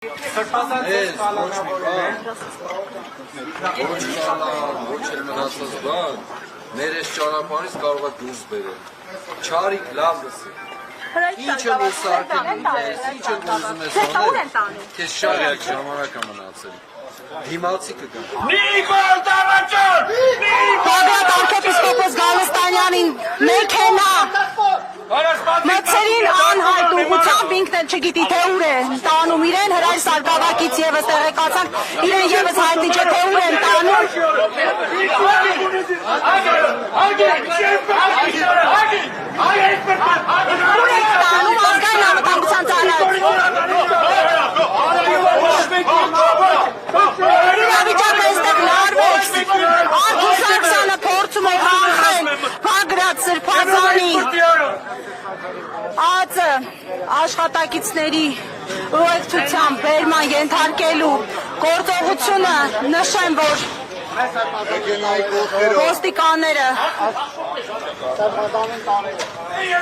Մեր այս ճանապարհից կարող է դուրս բերել։ Չարիք լավ լսի։ Ինչ է որ սարքել ինքես, ինչ է որ ուզում ես անել։ Քեզ շատ ժամանակ է մնացել։ Դիմացի կգա։ Նիկոլ Տառաջան! Բագրատ arczepiskopos Գալստանյանին մեքենա մտցրին անհայտ ուղղությամբ ինքն էլ չգիտի թե ուր է տանում իրեն հրայր սարկավակից եւս տեղեկացանք իրեն եւս հայտնի չէ թե ուր են տանում ազգային անվտանգության ծառայություն իրավիճակը այստեղ լարվեց Արփուսակցյանը փորձում է կանխել Բագրատ Սրբազանի ԱԾ աշխատակիցների ուղեկցությամբ բերման ենթարկելու գործողությունը նշեմ, որ ոստիկանները